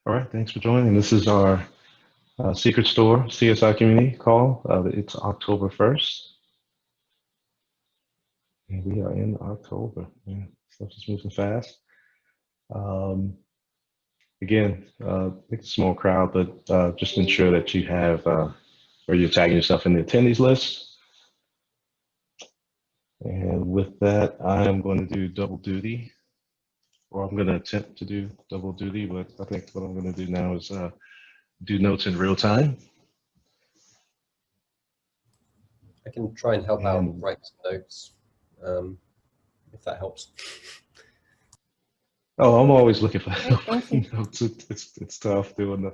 All right, thanks for joining. This is our Secret Store CSI community call. It's October 1st, and we are in October. Man, stuff is moving fast. Um, Again, it's a small crowd, but just ensure that you have, or you're tagging yourself in the attendees list. And with that, I am going to do double duty, or I'm going to attempt to do double duty, but I think what I'm going to do now is do notes in real time. I can try and help out And write some notes, if that helps. oh, I'm always looking for Great, thank you. notes. It's tough doing the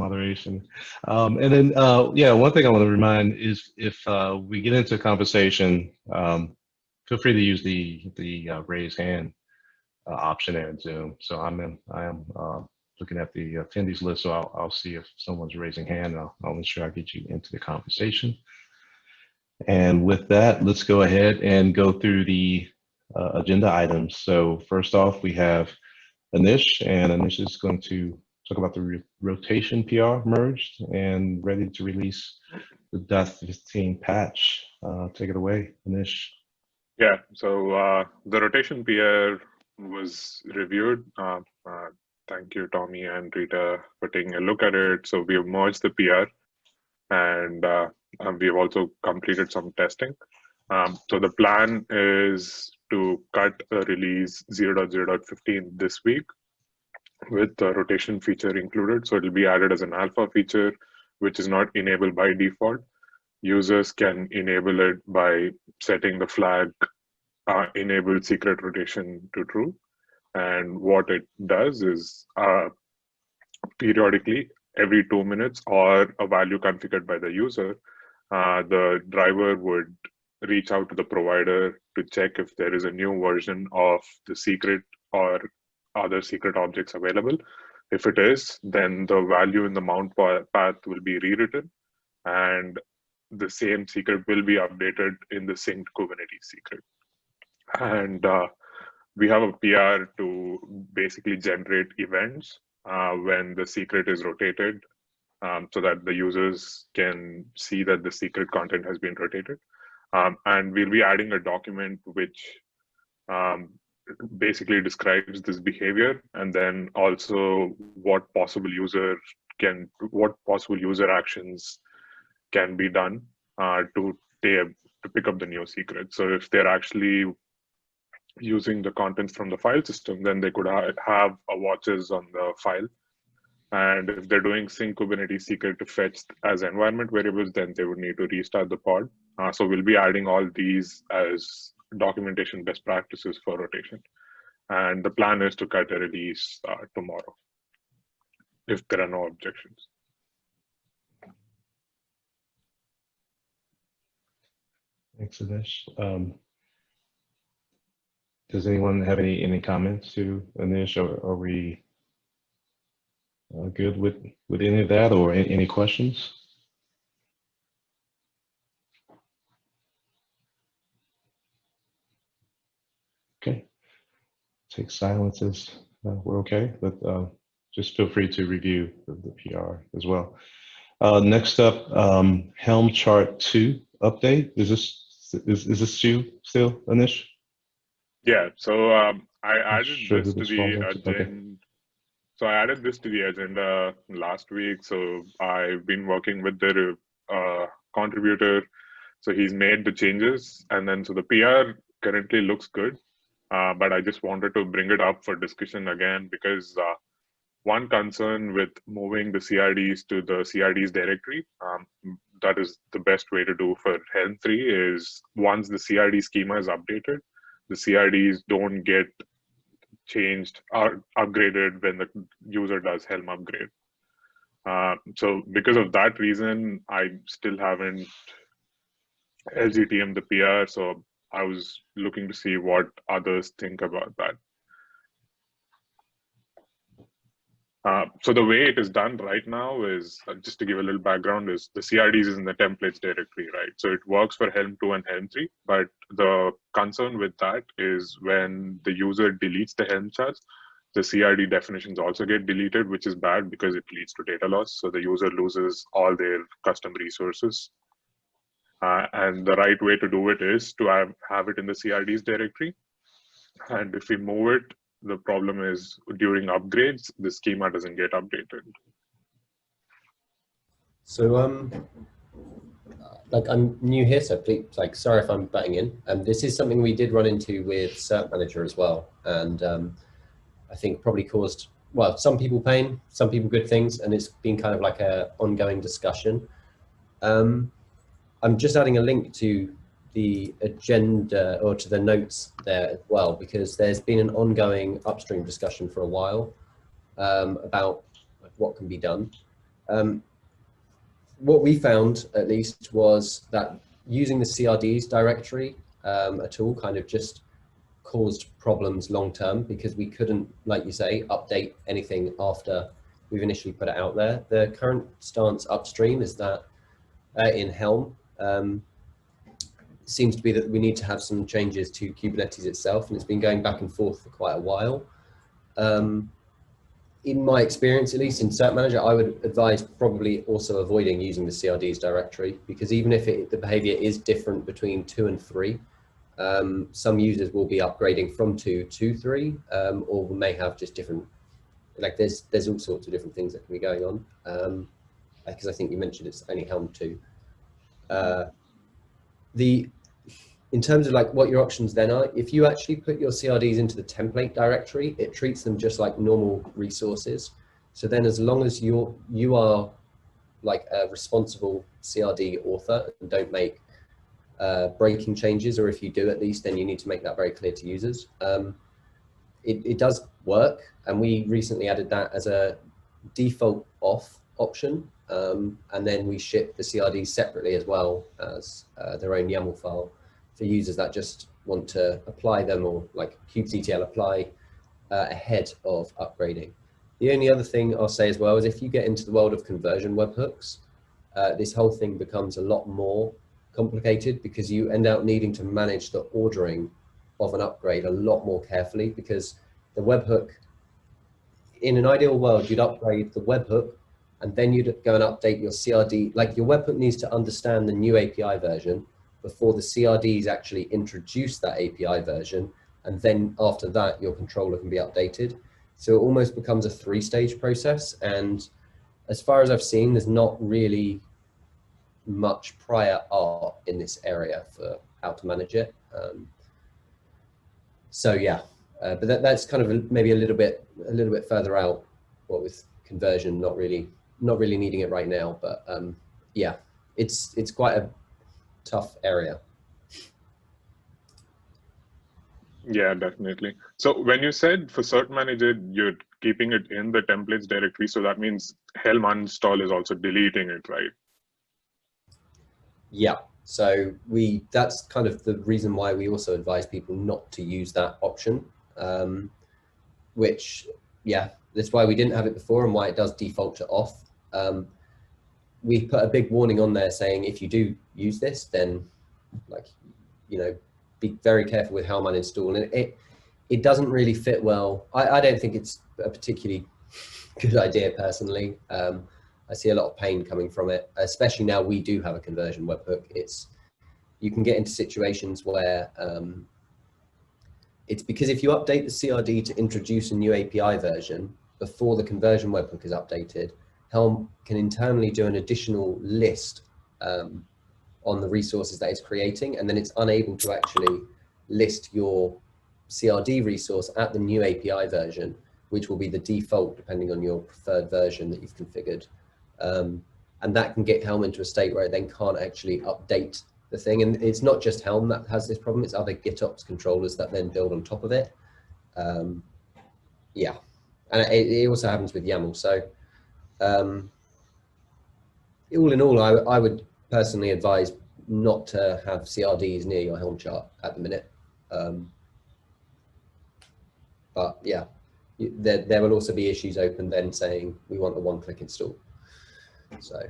moderation. And then, yeah, one thing I want to remind is if we get into a conversation, feel free to use the raise hand option there in Zoom. So I am looking at the attendees list, so I'll see if someone's raising hand. I'll ensure I get you into the conversation. And with that, let's go ahead and go through the agenda items. So first off, we have Anish, and Anish is going to talk about the rotation PR merged and ready to release the .15 patch. Take it away, Anish. Yeah, so the rotation PR was reviewed. Thank you, Tommy and Rita, for taking a look at it. So we have merged the PR, and we have also completed some testing. So the plan is to cut a release 0.0.15 this week with the rotation feature included. So it'll be added as an alpha feature, which is not enabled by default. Users can enable it by setting the flag enable secret rotation to true. And what it does is periodically, every 2 minutes or a value configured by the user, the driver would reach out to the provider to check if there is a new version of the secret or other secret objects available. If it is, then the value in the mount path will be rewritten, and the same secret will be updated in the synced Kubernetes secret. And we have a PR to basically generate events when the secret is rotated, so that the users can see that the secret content has been rotated. And we'll be adding a document which basically describes this behavior, and then also what possible user actions can be done to pick up the new secret. So if they're actually using the contents from the file system, then they could have a watches on the file. And if they're doing sync Kubernetes secret to fetch as environment variables, then they would need to restart the pod. So we'll be adding all these as documentation best practices for rotation. And the plan is to cut a release tomorrow, if there are no objections. Thanks, Anish. Does anyone have any comments to Anish? Are we good with any of that, or any questions? Okay. Take silence as we're okay, but just feel free to review the PR as well. Next up, Helm chart 2 update. Is this you still, Anish? Yeah, so I added Sure this to the agenda. Okay. So I added this to the agenda last week. So I've been working with the contributor. So he's made the changes, and then so the PR currently looks good. But I just wanted to bring it up for discussion again, because one concern with moving the CRDs to the CRDs directory, that is the best way to do for Helm 3, is once the CRD schema is updated, the CRDs don't get changed or upgraded when the user does Helm upgrade. So because of that reason, I still haven't LGTM the PR. So I was looking to see what others think about that. So the way it is done right now is, just to give a little background, is the CRDs is in the templates directory, right? So it works for Helm 2 and Helm 3, but the concern with that is when the user deletes the Helm charts, the CRD definitions also get deleted, which is bad because it leads to data loss. So the user loses all their custom resources. And the right way to do it is to have it in the CRDs directory. And if we move it, the problem is during upgrades, the schema doesn't get updated. So, like I'm new here, so please, like, sorry if I'm butting in. This is something we did run into with Cert Manager as well, and I think probably caused, well, some people pain, some people good things, and it's been kind of like a ongoing discussion. I'm just adding a link to the agenda or to the notes there as well, because there's been an ongoing upstream discussion for a while about what can be done. What we found, at least, was that using the CRDs directory at all kind of just caused problems long term, because we couldn't, like you say, update anything after we've initially put it out there. The current stance upstream is that in Helm, seems to be that we need to have some changes to Kubernetes itself, and it's been going back and forth for quite a while. In my experience, at least in Cert Manager, I would advise probably also avoiding using the CRDs directory, because even if the behavior is different between 2 and 3, some users will be upgrading from 2 to 3, or may have just different, like there's all sorts of different things that can be going on. Because I think you mentioned it's only Helm 2. In terms of like what your options then are, if you actually put your CRDs into the template directory, it treats them just like normal resources. So then as long as you are like a responsible CRD author and don't make breaking changes, or if you do at least, then you need to make that very clear to users. It does work, and we recently added that as a default off option, and then we ship the CRDs separately as well as their own YAML file for users that just want to apply them, or like kubectl apply ahead of upgrading. The only other thing I'll say as well is if you get into the world of conversion webhooks, this whole thing becomes a lot more complicated, because you end up needing to manage the ordering of an upgrade a lot more carefully, because the webhook, in an ideal world, you'd upgrade the webhook and then you'd go and update your CRD. Like your webhook needs to understand the new API version before the CRDs actually introduce that API version. And then after that, your controller can be updated. So it almost becomes a 3-stage process. And as far as I've seen, there's not really much prior art in this area for how to manage it. So yeah, but that's kind of maybe a little bit further out. What with conversion, not really needing it right now. But yeah, it's quite a tough area. Yeah, definitely. So when you said for Cert Manager, you're keeping it in the templates directory, so that means Helm uninstall is also deleting it, right? Yeah, so that's kind of the reason why we also advise people not to use that option, which, yeah, that's why we didn't have it before and why it does default to off. We put a big warning on there saying if you do use this, then like, you know, be very careful with Helm uninstall. And it doesn't really fit well. I don't think it's a particularly good idea personally. I see a lot of pain coming from it, especially now we do have a conversion webhook. You can get into situations where it's because if you update the CRD to introduce a new API version before the conversion webhook is updated, Helm can internally do an additional list on the resources that it's creating, and then it's unable to actually list your CRD resource at the new API version, which will be the default depending on your preferred version that you've configured. And that can get Helm into a state where it then can't actually update the thing. And it's not just Helm that has this problem, it's other GitOps controllers that then build on top of it. Yeah, and it also happens with YAML. So all in all, I would personally advise not to have CRDs near your Helm chart at the minute. But yeah, there will also be issues open then saying we want a one-click install. So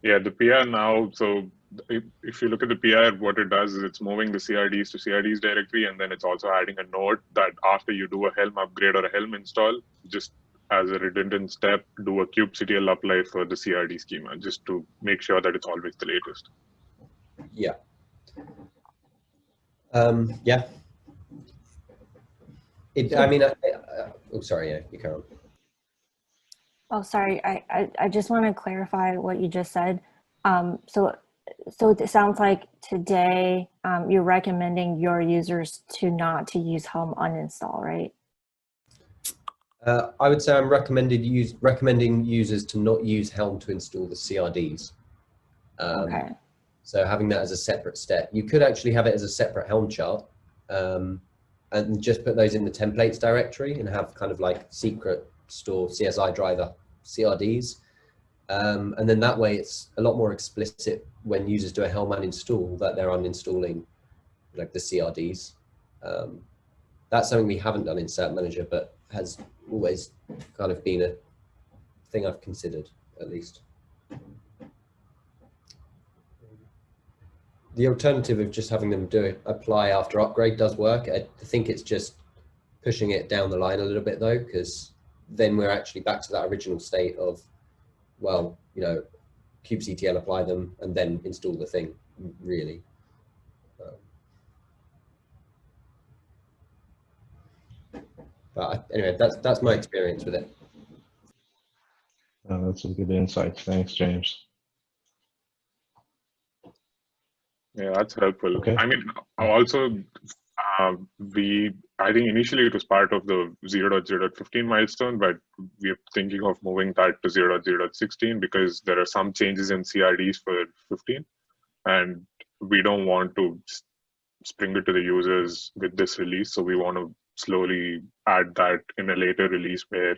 yeah, the PR now, so if you look at the PR, what it does is it's moving the CRDs to CRDs directory, and then it's also adding a note that after you do a Helm upgrade or a Helm install, just as a redundant step, do a kubectl apply for the CRD schema, just to make sure that it's always the latest. Yeah. Yeah. I mean, oh, sorry, yeah, you carry on. Oh, sorry. I just want to clarify what you just said. So it sounds like today you're recommending your users to use Helm uninstall, right? I would say I'm recommending users to not use Helm to install the CRDs. Okay. So having that as a separate step. You could actually have it as a separate Helm chart and just put those in the templates directory and have kind of like secret store CSI driver CRDs. And then that way it's a lot more explicit when users do a Helm uninstall that they're uninstalling like the CRDs. That's something we haven't done in Cert Manager, but has always kind of been a thing I've considered, at least. The alternative of just having them apply after upgrade does work. I think it's just pushing it down the line a little bit though, because then we're actually back to that original state of, well, you know, kubectl apply them and then install the thing, really. But anyway, that's my experience with it. That's some good insights. Thanks, James. Yeah, that's helpful. Okay. I mean, also, I think initially it was part of the 0.0.15 milestone, but we're thinking of moving that to 0.0.16 because there are some changes in CRDs for 15, and we don't want to spring it to the users with this release. So we want to slowly add that in a later release where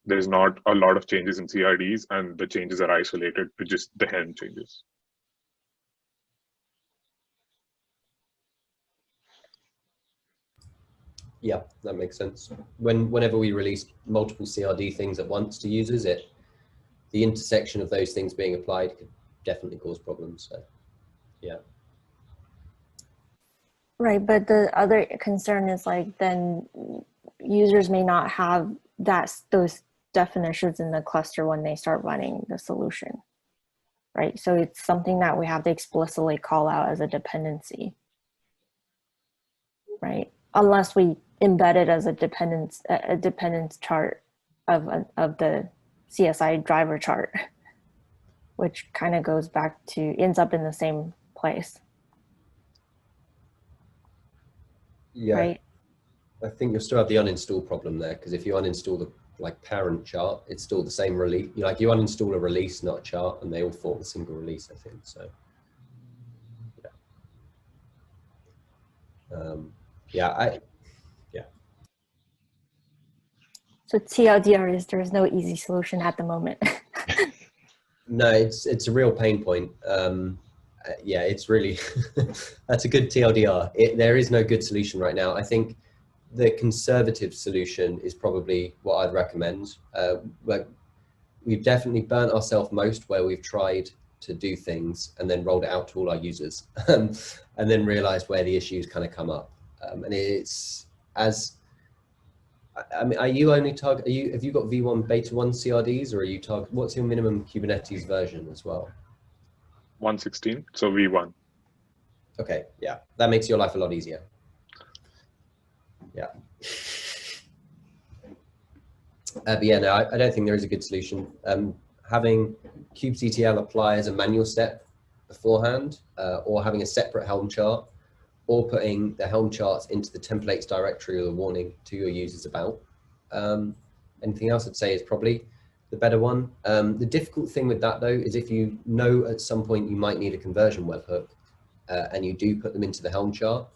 there's not a lot of changes in CRDs and the changes are isolated to just the Helm changes. Yeah, that makes sense. Whenever we release multiple CRD things at once to users, the intersection of those things being applied could definitely cause problems. So, yeah. Right, but the other concern is like then users may not have those definitions in the cluster when they start running the solution, right? So it's something that we have to explicitly call out as a dependency, right? Unless we embed it as a dependence chart of the CSI driver chart, which kind of goes back to, ends up in the same place. Yeah, right? I think you'll still have the uninstall problem there, because if you uninstall the like parent chart, it's still the same release. You uninstall a release, not a chart, and they all form a single release, I think. So, yeah. So TLDR there's no easy solution at the moment. No, it's a real pain point. Yeah, it's really that's a good TLDR. There is no good solution right now. I think the conservative solution is probably what I'd recommend. Like we've definitely burnt ourselves most where we've tried to do things and then rolled it out to all our users and then realized where the issues kind of come up. And it's as I mean, are you only have you got V1 beta 1 CRDs, or are you what's your minimum Kubernetes version as well? 116, so V1. Okay, yeah, that makes your life a lot easier. Yeah. But yeah, no, I don't think there is a good solution. Having kubectl apply as a manual step beforehand, or having a separate Helm chart, or putting the Helm charts into the templates directory or the warning to your users about. Anything else I'd say is probably the better one. The difficult thing with that though is if you know at some point you might need a conversion webhook and you do put them into the Helm chart,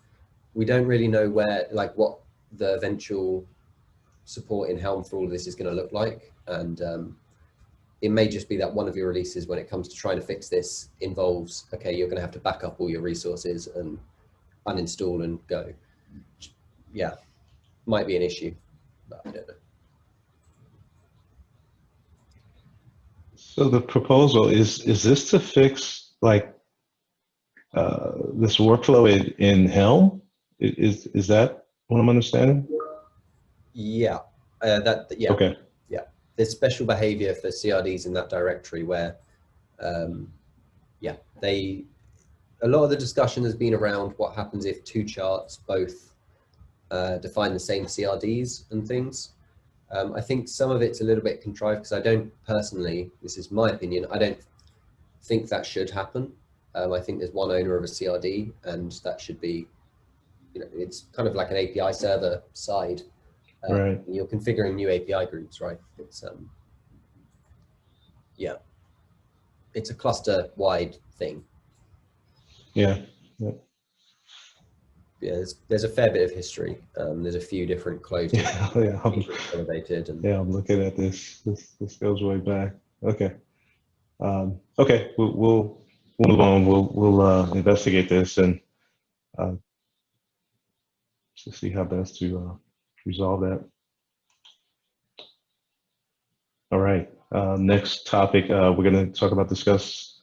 we don't really know what the eventual support in Helm for all of this is going to look like. And it may just be that one of your releases when it comes to trying to fix this involves, okay, you're going to have to back up all your resources and uninstall and go. Yeah, might be an issue, but I don't know. So the proposal is this to fix like this workflow in Helm. Is that what I'm understanding? Yeah, yeah. Okay. Yeah, there's special behavior for CRDs in that directory where, yeah, a lot of the discussion has been around what happens if two charts both define the same CRDs and things. I think some of it's a little bit contrived because I don't personally, this is my opinion, I don't think that should happen. I think there's one owner of a CRD and that should be, it's kind of like an API server side. Right. You're configuring new API groups, right? It's yeah, it's a cluster wide thing. Yeah. Yeah. Yeah, there's a fair bit of history. There's a few different closed consolidated. And I'm looking at this. This goes way back. Okay. Okay. We'll move on. We'll investigate this and to see how best to resolve that. All right. Next topic, we're going to discuss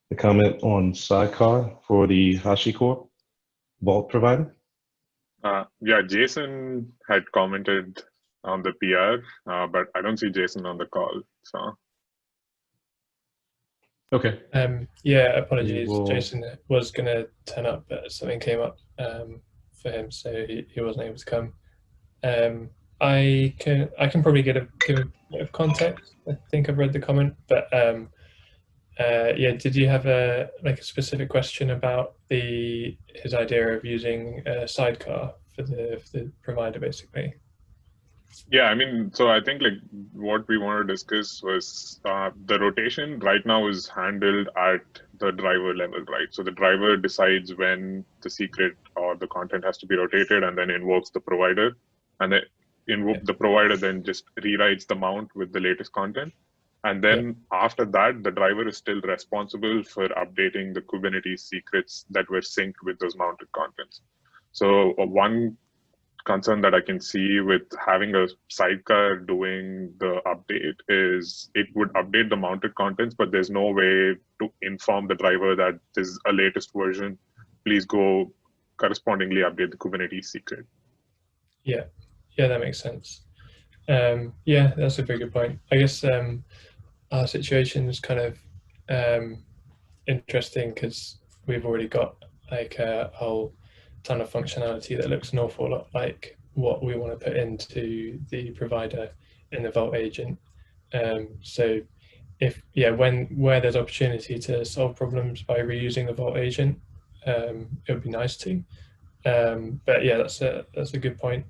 the comment on sidecar for the HashiCorp vault provider. Yeah, Jason had commented on the PR, but I don't see Jason on the call. So. Okay. Yeah, apologies. Jason was going to turn up, but something came up for him, so he wasn't able to come. I can probably give a bit of context. I think I've read the comment, but yeah, did you have a specific question about his idea of using a sidecar for the provider, basically? Yeah, I mean, so I think what we want to discuss was the rotation right now is handled at the driver level, right? So the driver decides when the secret or the content has to be rotated and then invokes the provider. And the provider then just rewrites the mount with the latest content. And then after that, the driver is still responsible for updating the Kubernetes secrets that were synced with those mounted contents. So one concern that I can see with having a sidecar doing the update is it would update the mounted contents, but there's no way to inform the driver that this is a latest version. Please go correspondingly update the Kubernetes secret. Yeah, that makes sense. Yeah, that's a very good point. I guess our situation is kind of interesting because we've already got a whole ton of functionality that looks an awful lot like what we want to put into the provider in the Vault agent. So where there's opportunity to solve problems by reusing the Vault agent, it would be nice to. But yeah, that's a good point.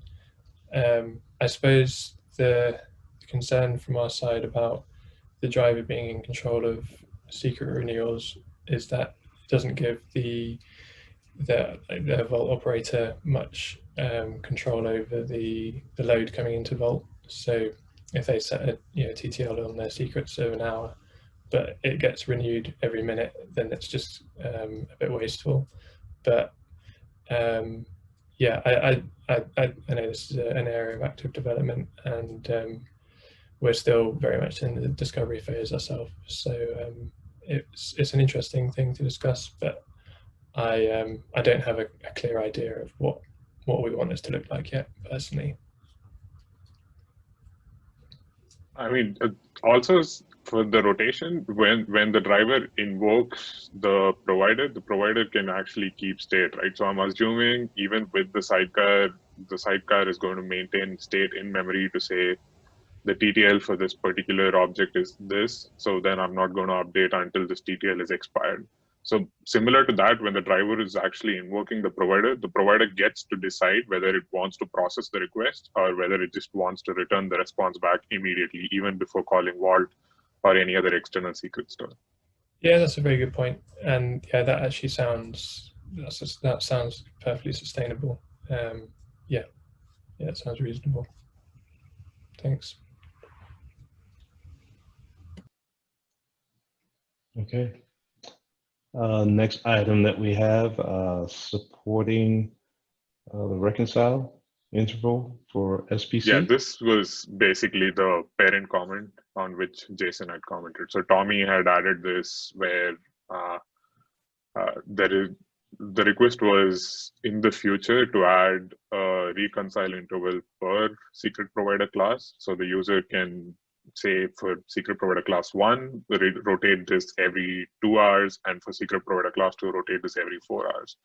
I suppose the concern from our side about the driver being in control of secret renewals is that it doesn't give the Vault operator much control over the load coming into Vault. So if they set a TTL on their secrets of an hour, but it gets renewed every minute, then it's just a bit wasteful. But yeah, I know this is an area of active development, and we're still very much in the discovery phase ourselves. So it's an interesting thing to discuss, but I don't have a clear idea of what we want this to look like yet, personally. I mean, also for the rotation, when the driver invokes the provider can actually keep state, right? So I'm assuming even with the sidecar is going to maintain state in memory to say the TTL for this particular object is this. So then I'm not going to update until this TTL is expired. So similar to that, when the driver is actually invoking the provider gets to decide whether it wants to process the request or whether it just wants to return the response back immediately, even before calling Vault or any other external secret store. Yeah, that's a very good point. And yeah, that actually sounds perfectly sustainable. Yeah, it sounds reasonable. Thanks. Okay. Next item that we have, supporting the reconcile interval for SPC. Yeah, this was basically the parent comment on which Jason had commented. So Tommy had added this where the request was in the future to add a reconcile interval per secret provider class. So the user can say for secret provider class 1, rotate this every 2 hours, and for secret provider class 2, rotate this every 4 hours.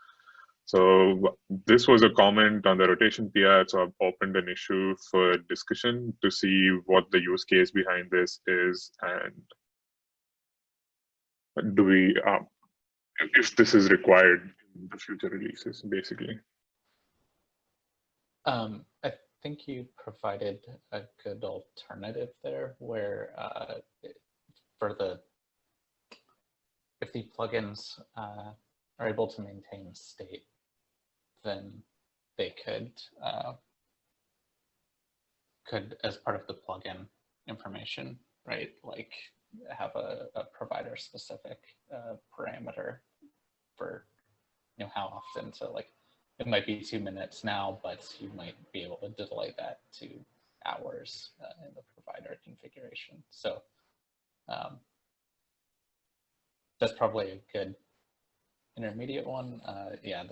So this was a comment on the rotation PR, so I've opened an issue for discussion to see what the use case behind this is, and do we, if this is required in the future releases, basically. I think you provided a good alternative there, where if the plugins are able to maintain state, then they could, as part of the plugin information, right, like have a provider specific parameter for, you know, how often. So like it might be 2 minutes now, but you might be able to delay that to hours in the provider configuration. So that's probably a good intermediate one. Yeah,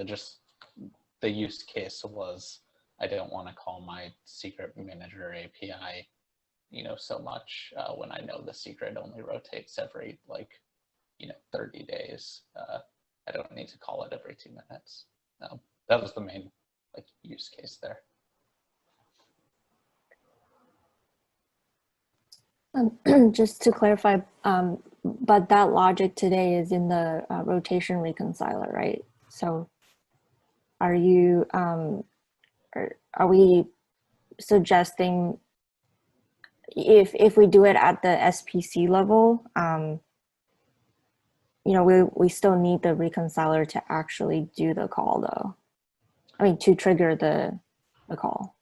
the use case was, I don't want to call my secret manager API, you know, so much when I know the secret only rotates every, like, you know, 30 days. I don't need to call it every 2 minutes. That was the main, like, use case there. Just to clarify, but that logic today is in the rotation reconciler, right? So are you, are we suggesting if we do it at the SPC level, you know, we still need the reconciler to actually do the call though? I mean, to trigger the call.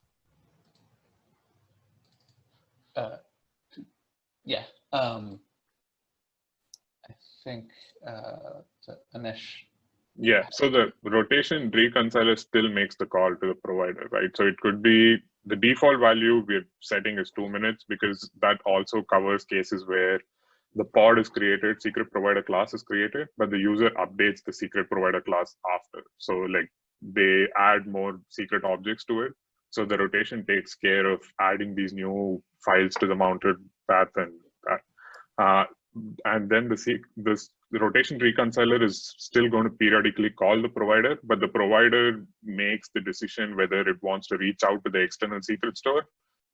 Yeah, I think Anish. Yeah, so the rotation reconciler still makes the call to the provider, right? So it could be the default value we're setting is 2 minutes, because that also covers cases where the pod is created, secret provider class is created, but the user updates the secret provider class after. So like they add more secret objects to it. So the rotation takes care of adding these new files to the mounted path and that. And then the rotation reconciler is still going to periodically call the provider, but the provider makes the decision whether it wants to reach out to the external secret store,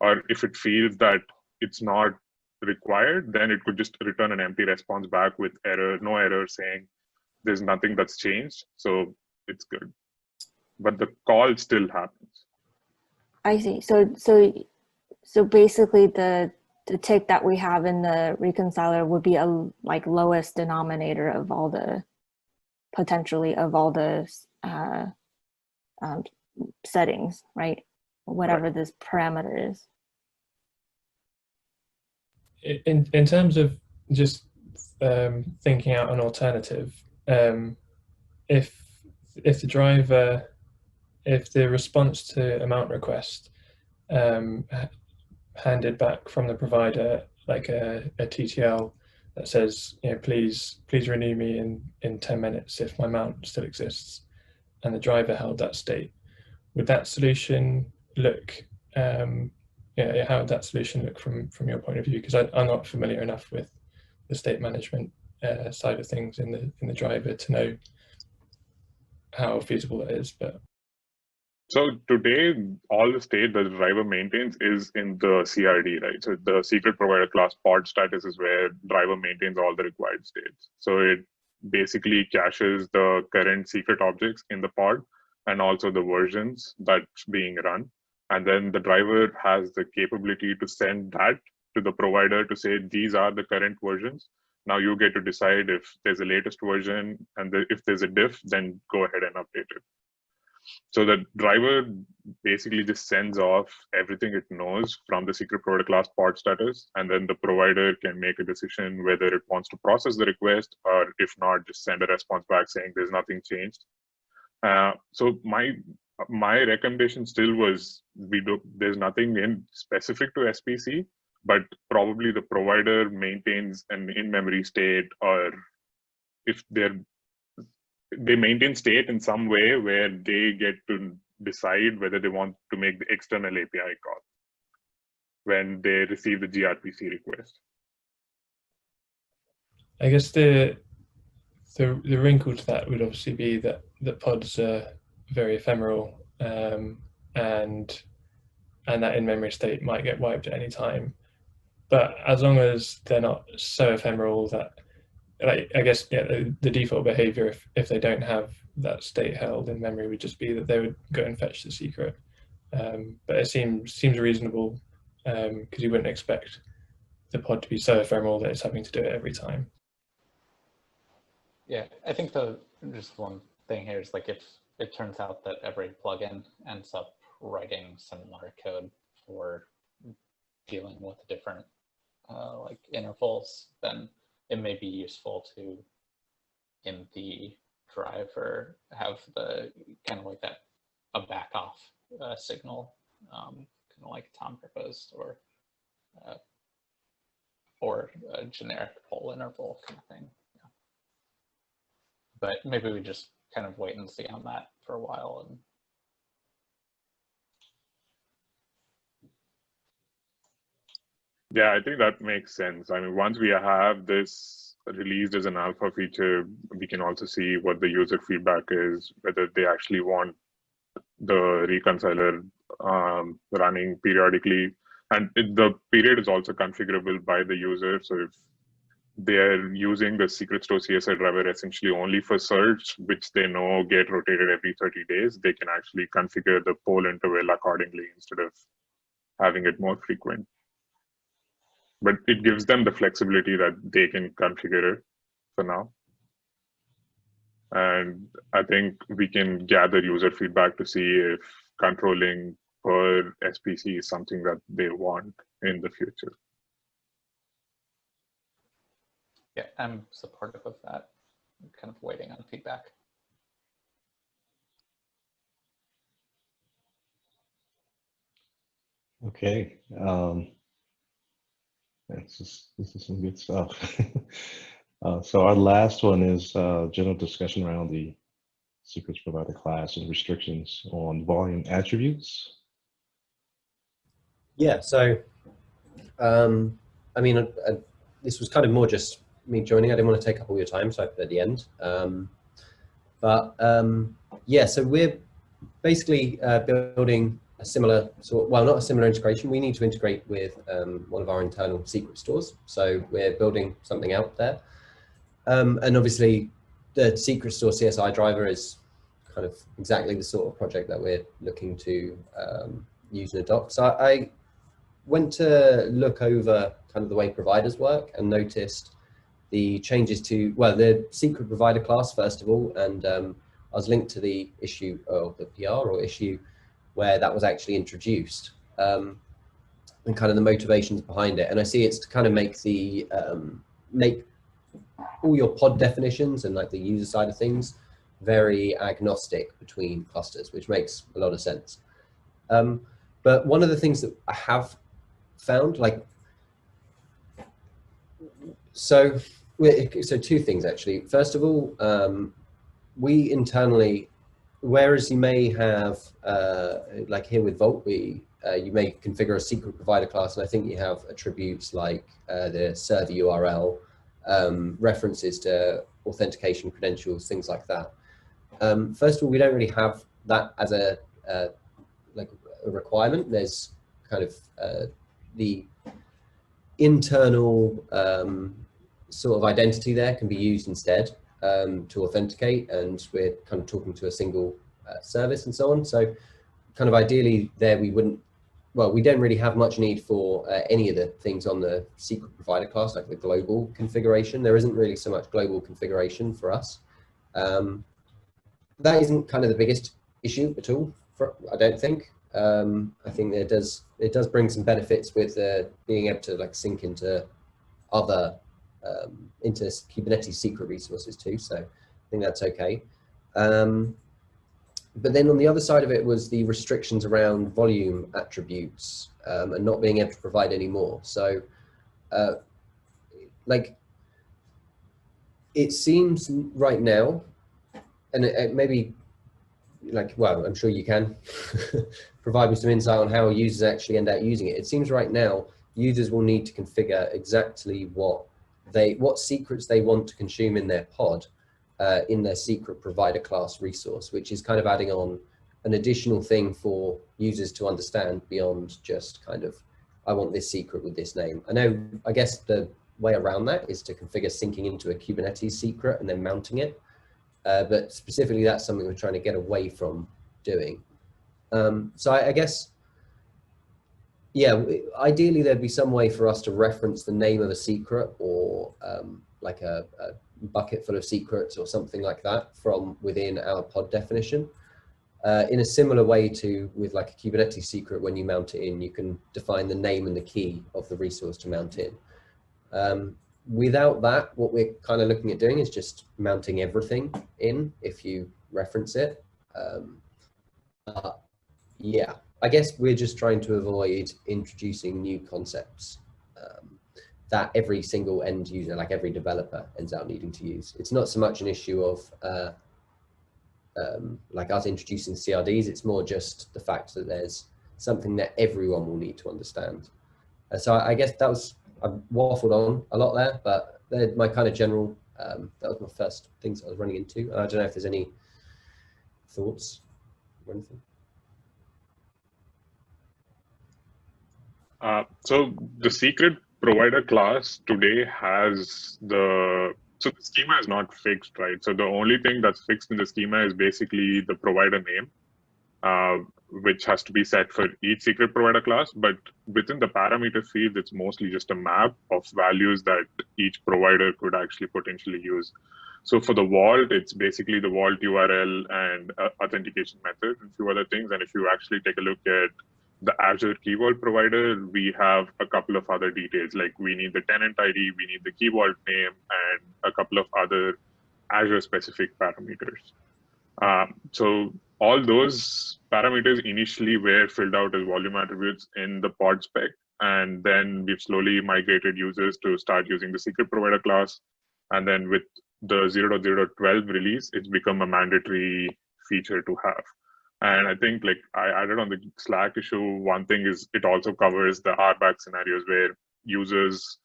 or if it feels that it's not required, then it could just return an empty response back with error, no error, saying there's nothing that's changed. So it's good, but the call still happens. I see. So basically the tick that we have in the reconciler would be a like lowest denominator of all the potentially of all the settings, right? Whatever this parameter is. In terms of just thinking out an alternative, if the driver, if the response to a mount request handed back from the provider like a TTL that says, you know, please renew me in 10 minutes if my mount still exists, and the driver held that state, would that solution look, yeah, how would that solution look from your point of view? Because I'm not familiar enough with the state management side of things in the driver to know how feasible that is. But so today, all the state the driver maintains is in the CRD, right? So the secret provider class pod status is where driver maintains all the required states. So it basically caches the current secret objects in the pod and also the versions that's being run. And then the driver has the capability to send that to the provider to say, these are the current versions. Now you get to decide if there's a latest version, and if there's a diff, then go ahead and update it. So the driver basically just sends off everything it knows from the secret provider class pod status, and then the provider can make a decision whether it wants to process the request, or if not, just send a response back saying there's nothing changed. So my recommendation still was there's nothing in specific to SPC, but probably the provider maintains an in-memory state, or if they're they maintain state in some way where they get to decide whether they want to make the external API call when they receive the gRPC request. I guess the wrinkle to that would obviously be that pods are very ephemeral, and that in-memory state might get wiped at any time. But as long as they're not so ephemeral that, like, I guess, yeah, the default behavior, if they don't have that state held in memory, would just be that they would go and fetch the secret. But it seems reasonable, because you wouldn't expect the pod to be so ephemeral that it's having to do it every time. Yeah, I think just one thing here is, like, if it turns out that every plugin ends up writing similar code for dealing with different like intervals, then it may be useful to, in the driver, have the kind of like that a back off signal, kind of like Tom proposed, or a generic poll interval kind of thing. Yeah. But maybe we just kind of wait and see on that for a while. And yeah, I think that makes sense. I mean, once we have this released as an alpha feature, we can also see what the user feedback is, whether they actually want the reconciler running periodically. And the period is also configurable by the user. So if they're using the secret store CSI driver essentially only for search, which they know get rotated every 30 days, they can actually configure the poll interval accordingly instead of having it more frequent. But it gives them the flexibility that they can configure it for now. And I think we can gather user feedback to see if controlling per SPC is something that they want in the future. yeah, I'm supportive of that. I'm kind of waiting on feedback. Okay. This is some good stuff. So our last one is general discussion around the secrets provider class and restrictions on volume attributes. Yeah, so I mean, this was kind of more just me joining. I didn't want to take up all your time, so I put it at the end. Yeah, so we're basically building a similar sort, well, not a similar integration. We need to integrate with one of our internal secret stores. So we're building something out there. And obviously the secret store CSI driver is kind of exactly the sort of project that we're looking to use and adopt. So I went to look over kind of the way providers work and noticed the changes to, well, the secret provider class, first of all, and I was linked to the issue, or the PR or issue where that was actually introduced, and kind of the motivations behind it. And I see it's to kind of make the, make all your pod definitions and like the user side of things very agnostic between clusters, which makes a lot of sense. But one of the things that I have found, like, so two things actually. First of all, we internally, whereas you may have, like here with Vault, you may configure a secret provider class, and I think you have attributes like the server URL, references to authentication credentials, things like that. First of all, we don't really have that as a like a requirement. There's kind of the internal sort of identity there can be used instead to authenticate, and we're kind of talking to a single service and so on. So kind of ideally there we wouldn't, well, we don't really have much need for any of the things on the secret provider class, like the global configuration. There isn't really so much global configuration for us. That isn't kind of the biggest issue at all, I don't think. I think it does bring some benefits with being able to like sync into other, into Kubernetes secret resources too. So I think that's okay. But then on the other side of it was the restrictions around volume attributes and not being able to provide any more. So like, it seems right now and maybe like, well, I'm sure you can provide me some insight on how users actually end up using it. It seems right now users will need to configure exactly what secrets they want to consume in their pod in their secret provider class resource, which is kind of adding on an additional thing for users to understand beyond just kind of, I want this secret with this name. I guess the way around that is to configure syncing into a Kubernetes secret and then mounting it. But specifically, that's something we're trying to get away from doing. So I guess, yeah, ideally there'd be some way for us to reference the name of a secret or like a bucket full of secrets or something like that from within our pod definition. In a similar way to with like a Kubernetes secret, when you mount it in, you can define the name and the key of the resource to mount in. Without that, what we're kind of looking at doing is just mounting everything in if you reference it. Yeah, I guess we're just trying to avoid introducing new concepts that every single end user, like every developer, ends up needing to use. It's not so much an issue of like us introducing CRDs, it's more just the fact that there's something that everyone will need to understand. So I guess that was, I waffled on a lot there, but they're my kind of general, that was my first things I was running into. I don't know if there's any thoughts or anything. So the secret provider class today has so the schema is not fixed, right? So the only thing that's fixed in the schema is basically the provider name, which has to be set for each secret provider class. But within the parameter field, it's mostly just a map of values that each provider could actually potentially use. So for the vault, it's basically the vault URL and authentication method and a few other things. And if you actually take a look at the Azure Key Vault provider, we have a couple of other details, like we need the tenant ID, we need the Key Vault name, and a couple of other Azure specific parameters. So all those parameters initially were filled out as volume attributes in the pod spec, and then we've slowly migrated users to start using the secret provider class. And then with the 0.012 release, it's become a mandatory feature to have. And I think, like I added on the Slack issue, one thing is it also covers the RBAC scenarios where users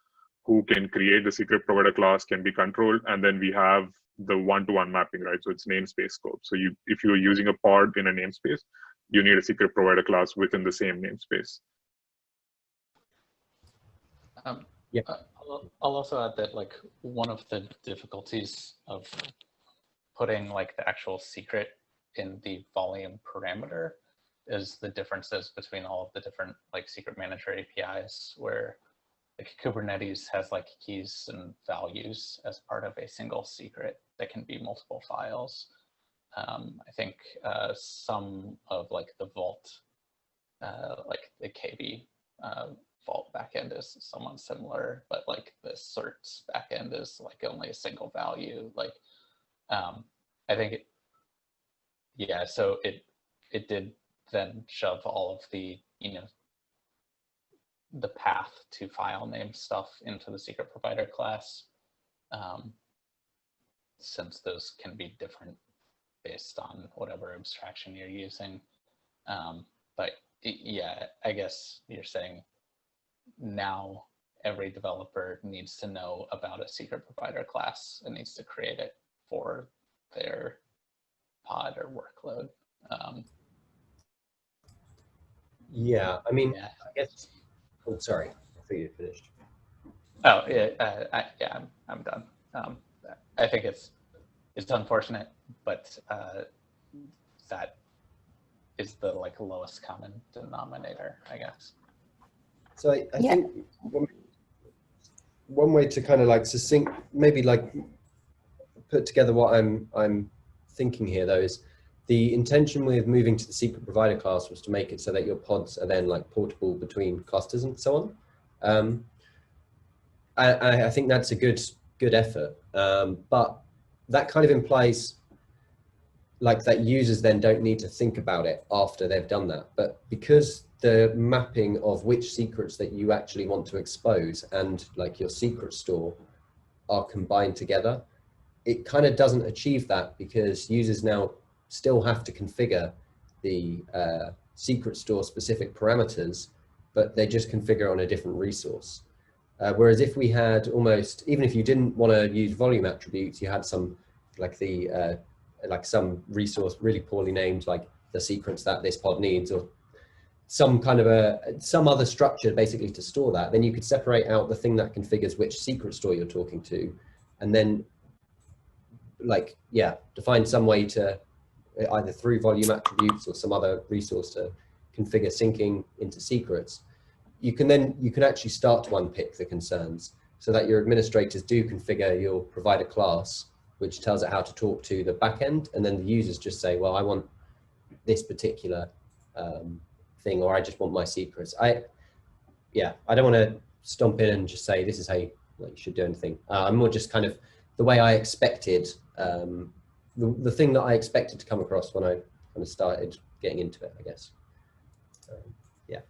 who can create the secret provider class can be controlled. And then we have the one-to-one mapping, right? So it's namespace scope. So if you're using a pod in a namespace, you need a secret provider class within the same namespace. Yeah. I'll also add that like one of the difficulties of putting like the actual secret in the volume parameter is the differences between all of the different like secret manager APIs, where like Kubernetes has like keys and values as part of a single secret that can be multiple files. I think some of like the Vault, like the KB Vault backend is somewhat similar, but like the certs backend is like only a single value. Like I think yeah, so it did then shove all of the, the path to file name stuff into the secret provider class, since those can be different based on whatever abstraction you're using. But yeah, I guess you're saying now every developer needs to know about a secret provider class and needs to create it for their pod or workload. Yeah, I mean, Yeah. I guess. Oh, sorry, I thought you finished. Oh yeah, yeah, I'm done. I think it's unfortunate, but that is the like lowest common denominator, I guess. So I think one way to kind of like succinct, maybe like put together what I'm thinking here though is the intention with moving to the secret provider class was to make it so that your pods are then like portable between clusters and so on. I think that's a good effort, but that kind of implies like that users then don't need to think about it after they've done that. But because the mapping of which secrets that you actually want to expose and like your secret store are combined together, it kind of doesn't achieve that because users now still have to configure the secret store specific parameters, but they just configure on a different resource. Whereas if we had almost, even if you didn't want to use volume attributes, you had some like some resource really poorly named, like the sequence that this pod needs, or some kind of some other structure basically to store that, then you could separate out the thing that configures which secret store you're talking to, and then like, yeah, define some way to either through volume attributes or some other resource to configure syncing into secrets. You can actually start to unpick the concerns so that your administrators do configure your provider class, which tells it how to talk to the backend, and then the users just say, well, I want this particular thing, or I just want my secrets. I don't want to stomp in and just say this is how you should do anything. I'm more just kind of the way I expected, the thing that I expected to come across when I kind of started getting into it, I guess. Yeah.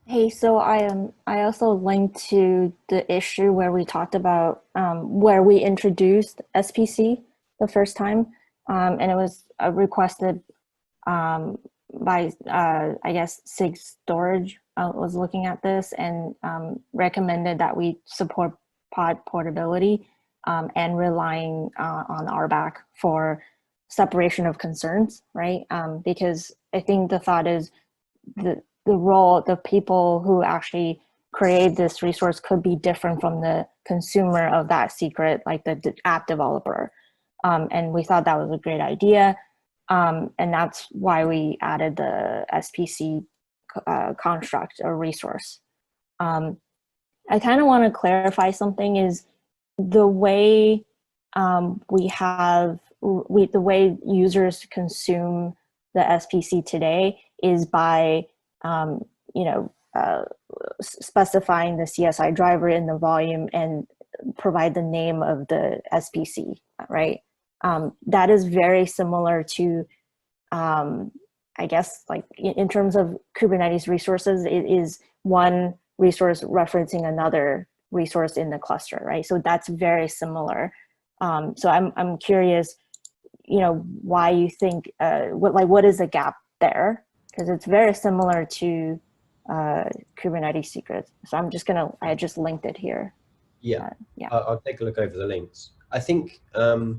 Hey, so I also linked to the issue where we talked about where we introduced SPC the first time, and it was requested by I guess SIG Storage was looking at this and recommended that we support pod portability and relying on RBAC for separation of concerns, right? Because I think the thought is the people who actually create this resource could be different from the consumer of that secret, like the app developer. And we thought that was a great idea. And that's why we added the SPC construct or resource. I kind of want to clarify something is the way the way users consume the SPC today is by specifying the CSI driver in the volume and provide the name of the SPC, right? That is very similar to, I guess, like in terms of Kubernetes resources, it is one resource referencing another resource in the cluster, right? So that's very similar. So I'm curious, why you think, what is the gap there? Because it's very similar to Kubernetes secrets. So I just linked it here. Yeah, yeah. I'll take a look over the links. I think I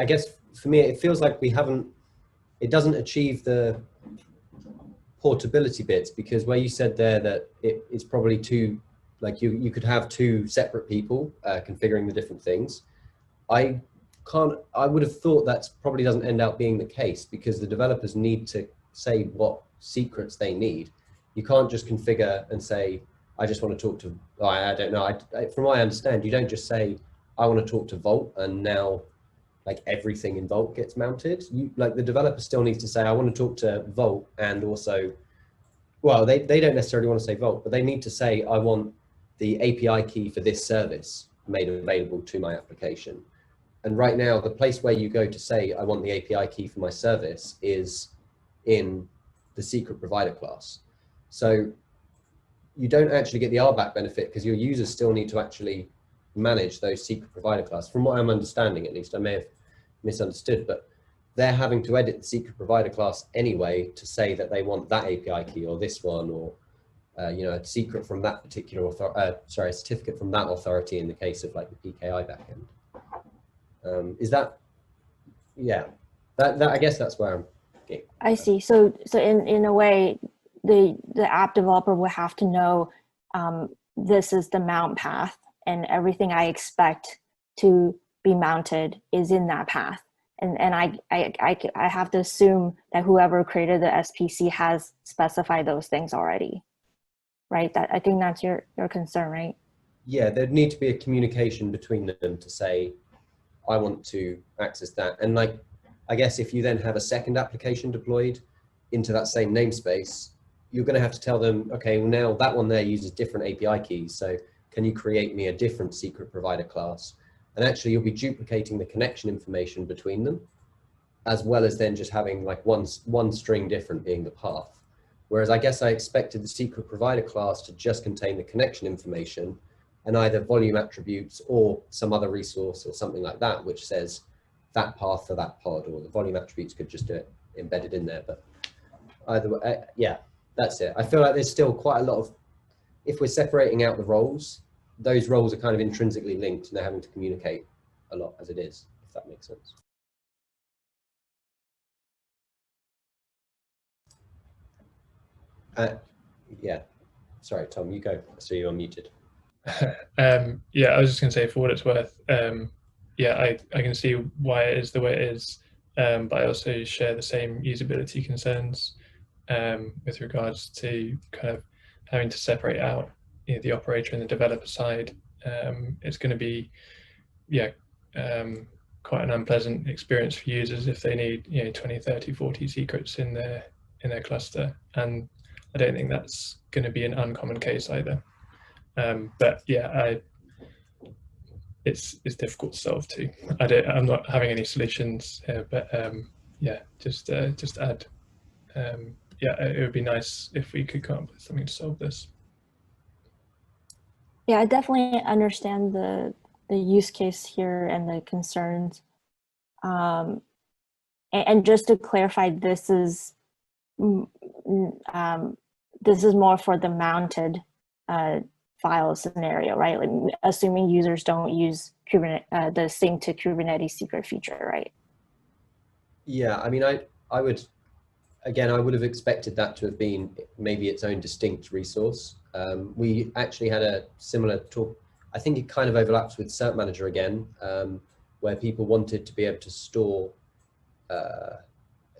guess for me, it feels like it doesn't achieve the portability bits, because where you said there that it's probably two, like you could have two separate people configuring the different things. I would have thought that probably doesn't end up being the case, because the developers need to say what secrets they need. You can't just configure and say, I just want to talk to, I don't know. From what I understand, you don't just say, I want to talk to Vault, and now like everything in Vault gets mounted. The developer still needs to say, I want to talk to Vault, and also, well, they don't necessarily want to say Vault, but they need to say, I want the API key for this service made available to my application. And right now, the place where you go to say, I want the API key for my service is in the secret provider class. So you don't actually get the RBAC benefit because your users still need to actually manage those secret provider class. From what I'm understanding, at least, I may have misunderstood, but they're having to edit the secret provider class anyway to say that they want that API key or this one, or a secret from that particular a certificate from that authority in the case of like the PKI backend. Is that, yeah, that I guess that's where I'm getting. I see. So in a way, the app developer will have to know this is the mount path, and everything I expect to be mounted is in that path. And I have to assume that whoever created the SPC has specified those things already, right? I think that's your concern, right? Yeah, there'd need to be a communication between them to say, I want to access that. And like, I guess if you then have a second application deployed into that same namespace, you're going to have to tell them, okay, well now that one there uses different API keys. So can you create me a different secret provider class? And actually you'll be duplicating the connection information between them, as well as then just having like one string different being the path. Whereas I guess I expected the secret provider class to just contain the connection information, and either volume attributes or some other resource or something like that, which says that path for that pod, or the volume attributes could just do it embedded in there. But either way, yeah, that's it. I feel like there's still quite a lot of, if we're separating out the roles, those roles are kind of intrinsically linked and they're having to communicate a lot as it is, if that makes sense. Yeah, sorry, Tom, you go. So you're unmuted. Yeah, I was just going to say, for what it's worth, yeah, I can see why it is the way it is, but I also share the same usability concerns with regards to kind of having to separate out, you know, the operator and the developer side. It's going to be, yeah, quite an unpleasant experience for users if they need, you know, 20, 30, 40 secrets in their cluster, and I don't think that's going to be an uncommon case either. But yeah, it's difficult to solve too. I'm not having any solutions here, but yeah, just add. Yeah, it would be nice if we could come up with something to solve this. Yeah, I definitely understand the use case here and the concerns. And just to clarify, this is more for the mounted file scenario, right? Like, assuming users don't use Kubernetes, the sync to Kubernetes secret feature, right? Yeah, I mean, I would, again, I would have expected that to have been maybe its own distinct resource. We actually had a similar talk. I think it kind of overlaps with Cert Manager again, where people wanted to be able to store,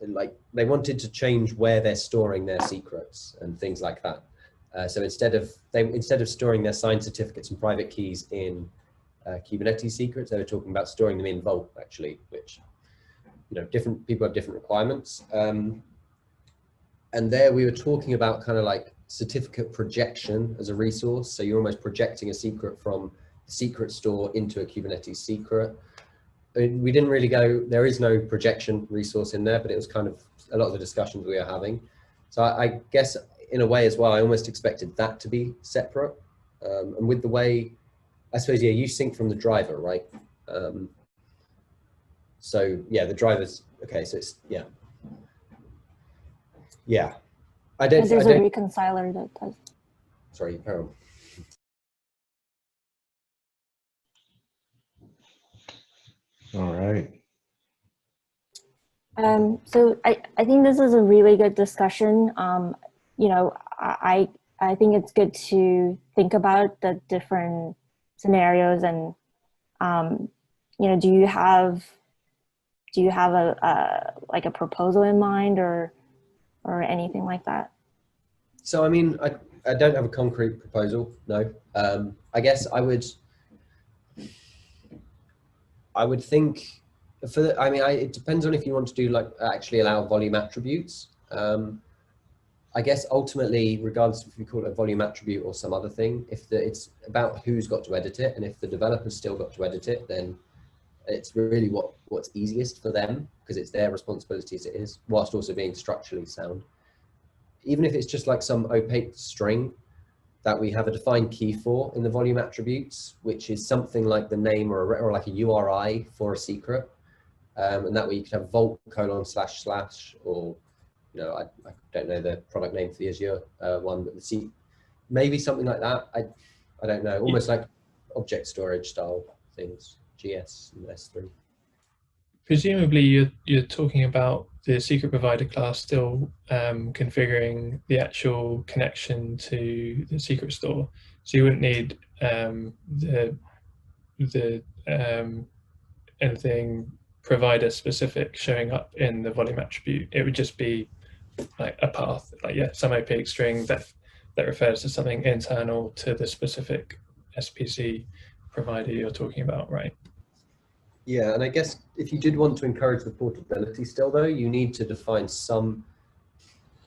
like they wanted to change where they're storing their secrets and things like that. So instead of storing their signed certificates and private keys in Kubernetes secrets, they were talking about storing them in Vault, actually, which, you know, different people have different requirements. And there we were talking about kind of like certificate projection as a resource. So you're almost projecting a secret from the secret store into a Kubernetes secret. We didn't really go, there is no projection resource in there, but it was kind of a lot of the discussions we were having. So I guess in a way as well, I almost expected that to be separate. And with the way, I suppose, yeah, you sync from the driver, right? So yeah, the driver's, okay, so it's, yeah. Yeah. There's a reconciler that does. Sorry, Harold. All right. So I think this is a really good discussion. You know, I think it's good to think about the different scenarios, and you know, do you have a like a proposal in mind or anything like that? So I mean, I don't have a concrete proposal, no. I guess I would think for the, I mean, it depends on if you want to do like actually allow volume attributes. I guess ultimately, regardless if you call it a volume attribute or some other thing, if it's about who's got to edit it, and if the developer's still got to edit it, then it's really what's easiest for them, because it's their responsibility as it is, whilst also being structurally sound. Even if it's just like some opaque string that we have a defined key for in the volume attributes, which is something like the name or like a URI for a secret. And that way you could have vault : / or, you know, I don't know the product name for the Azure one, but maybe something like that. I don't know, almost like object storage style things, GS and S3. Presumably you're talking about the secret provider class still configuring the actual connection to the secret store. So you wouldn't need anything provider specific showing up in the volume attribute. It would just be like a path, like, yeah, some opaque string that refers to something internal to the specific SPC provider you're talking about, right? Yeah, and I guess if you did want to encourage the portability still, though, you need to define some,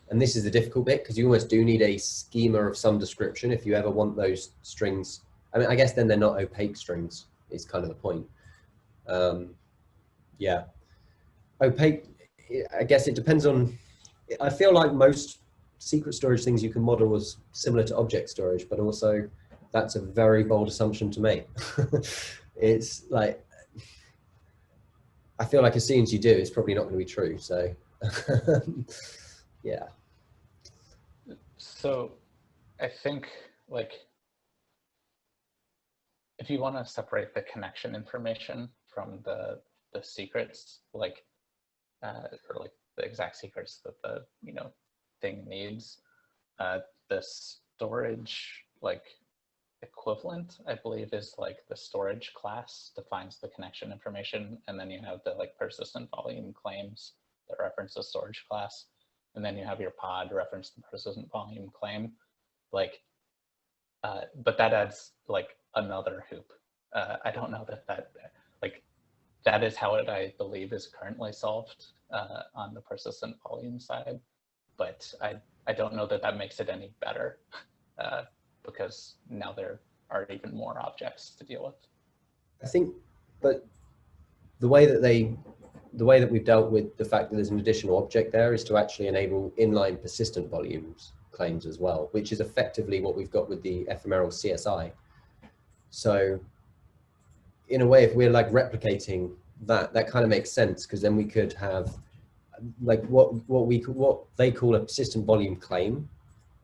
and this is the difficult bit, because you almost do need a schema of some description if you ever want those strings. I mean, I guess then they're not opaque strings is kind of the point. Yeah, opaque, I guess it depends on, I feel like most secret storage things you can model as similar to object storage, but also that's a very bold assumption to make. It's like, I feel like as soon as you do, it's probably not going to be true. So, yeah. So I think, like, if you want to separate the connection information from the secrets, like, or like the exact secrets that the thing needs, the storage like equivalent, I believe, is like the storage class defines the connection information, and then you have the like persistent volume claims that reference the storage class, and then you have your pod reference the persistent volume claim, like, but that adds like another hoop. I don't know that like that is how it, I believe, is currently solved on the persistent volume side, but I don't know that that makes it any better. Because now there are even more objects to deal with. I think, but the way that we've dealt with the fact that there's an additional object there is to actually enable inline persistent volumes claims as well, which is effectively what we've got with the ephemeral CSI. So in a way, if we're like replicating that kind of makes sense, because then we could have like what they call a persistent volume claim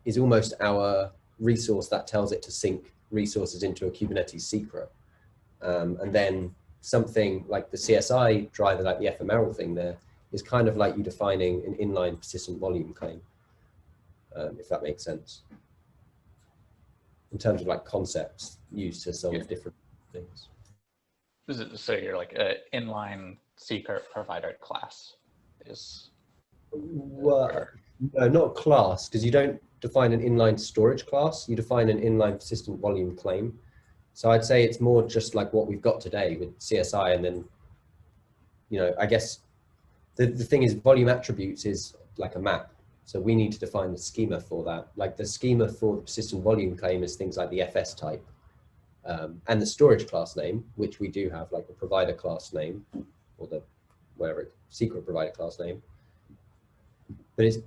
is almost our resource that tells it to sync resources into a Kubernetes secret. And then something like the CSI driver, like the ephemeral thing there, is kind of like you defining an inline persistent volume claim, if that makes sense, in terms of like concepts used to solve different things. So you're like an inline secret provider class is... Well, no, not class, because you don't define an inline storage class, you define an inline persistent volume claim. So I'd say it's more just like what we've got today with CSI, and then, I guess the thing is volume attributes is like a map. So we need to define the schema for that. Like the schema for the persistent volume claim is things like the FS type and the storage class name, which we do have, like the provider class name or the secret provider class name. But it's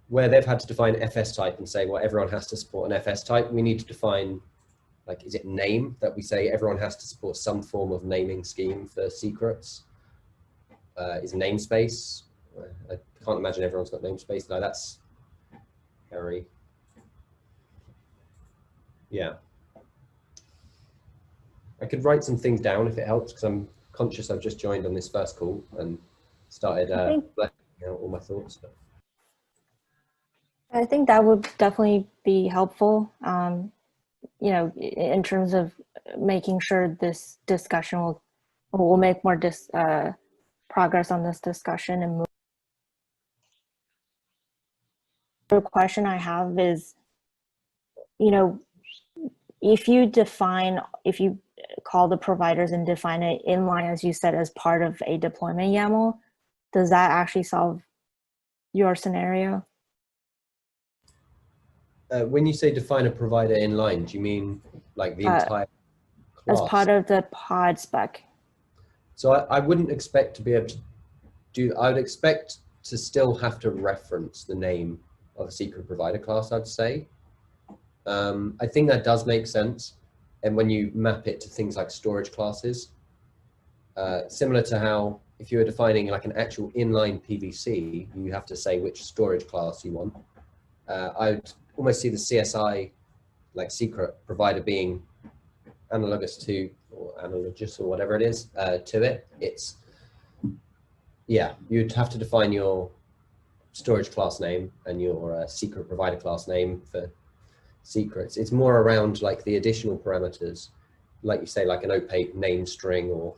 where they've had to define FS type and say, well, everyone has to support an FS type. We need to define, like, is it name, that we say everyone has to support some form of naming scheme for secrets? Is namespace? I can't imagine everyone's got namespace. No, that's hairy. Yeah. I could write some things down if it helps, because I'm conscious I've just joined on this first call and started all my thoughts. But I think that would definitely be helpful, in terms of making sure this discussion will make more progress on this discussion and move. The question I have is, if you call the providers and define it inline, as you said, as part of a deployment YAML, does that actually solve your scenario? When you say define a provider inline, do you mean like the entire class? As part of the pod spec. So I wouldn't expect to be able to do, I would expect to still have to reference the name of a secret provider class, I'd say. I think that does make sense. And when you map it to things like storage classes, similar to how if you were defining like an actual inline PVC, you have to say which storage class you want. I would almost see the CSI like secret provider being analogous to, or analogous, or whatever it is, to it. It's, yeah, you'd have to define your storage class name and your secret provider class name for secrets. It's more around like the additional parameters, like you say, like an opaque name string or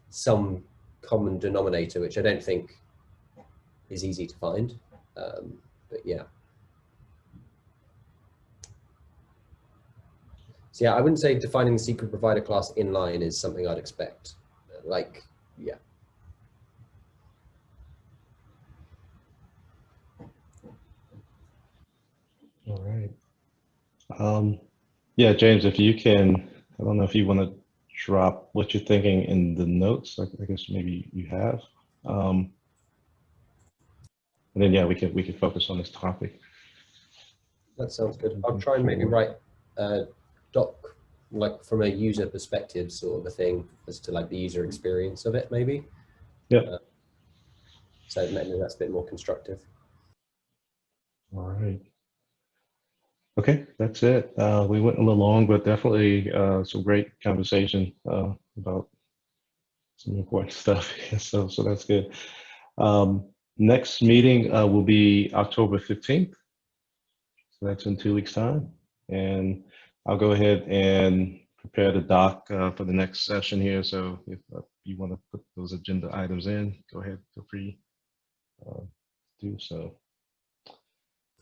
some common denominator, which I don't think is easy to find. But yeah. So yeah, I wouldn't say defining the secret provider class inline is something I'd expect. Like, yeah. All right. Yeah, James, if you can, I don't know if you want to drop what you're thinking in the notes. I guess maybe you have. And then yeah, we could focus on this topic. That sounds good. I'll try and maybe write a doc, like from a user perspective sort of a thing as to like the user experience of it, maybe. Yeah. So maybe that's a bit more constructive. All right. Okay, that's it. We went a little long, but definitely some great conversation about some important stuff. So that's good. Next meeting will be October 15th. So that's in 2 weeks' time. And I'll go ahead and prepare the doc for the next session here. So if you want to put those agenda items in, go ahead, feel free to do so.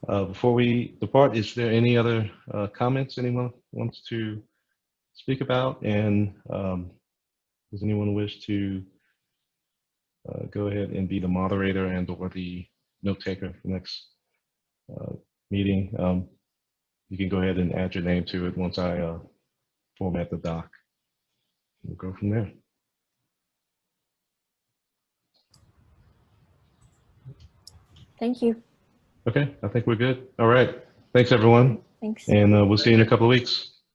Before we depart, is there any other comments anyone wants to speak about? And does anyone wish to go ahead and be the moderator and or the note taker for the next meeting? You can go ahead and add your name to it once I format the doc. We'll go from there. Thank you. Okay, I think we're good. All right. Thanks, everyone. Thanks. And we'll see you in a couple of weeks.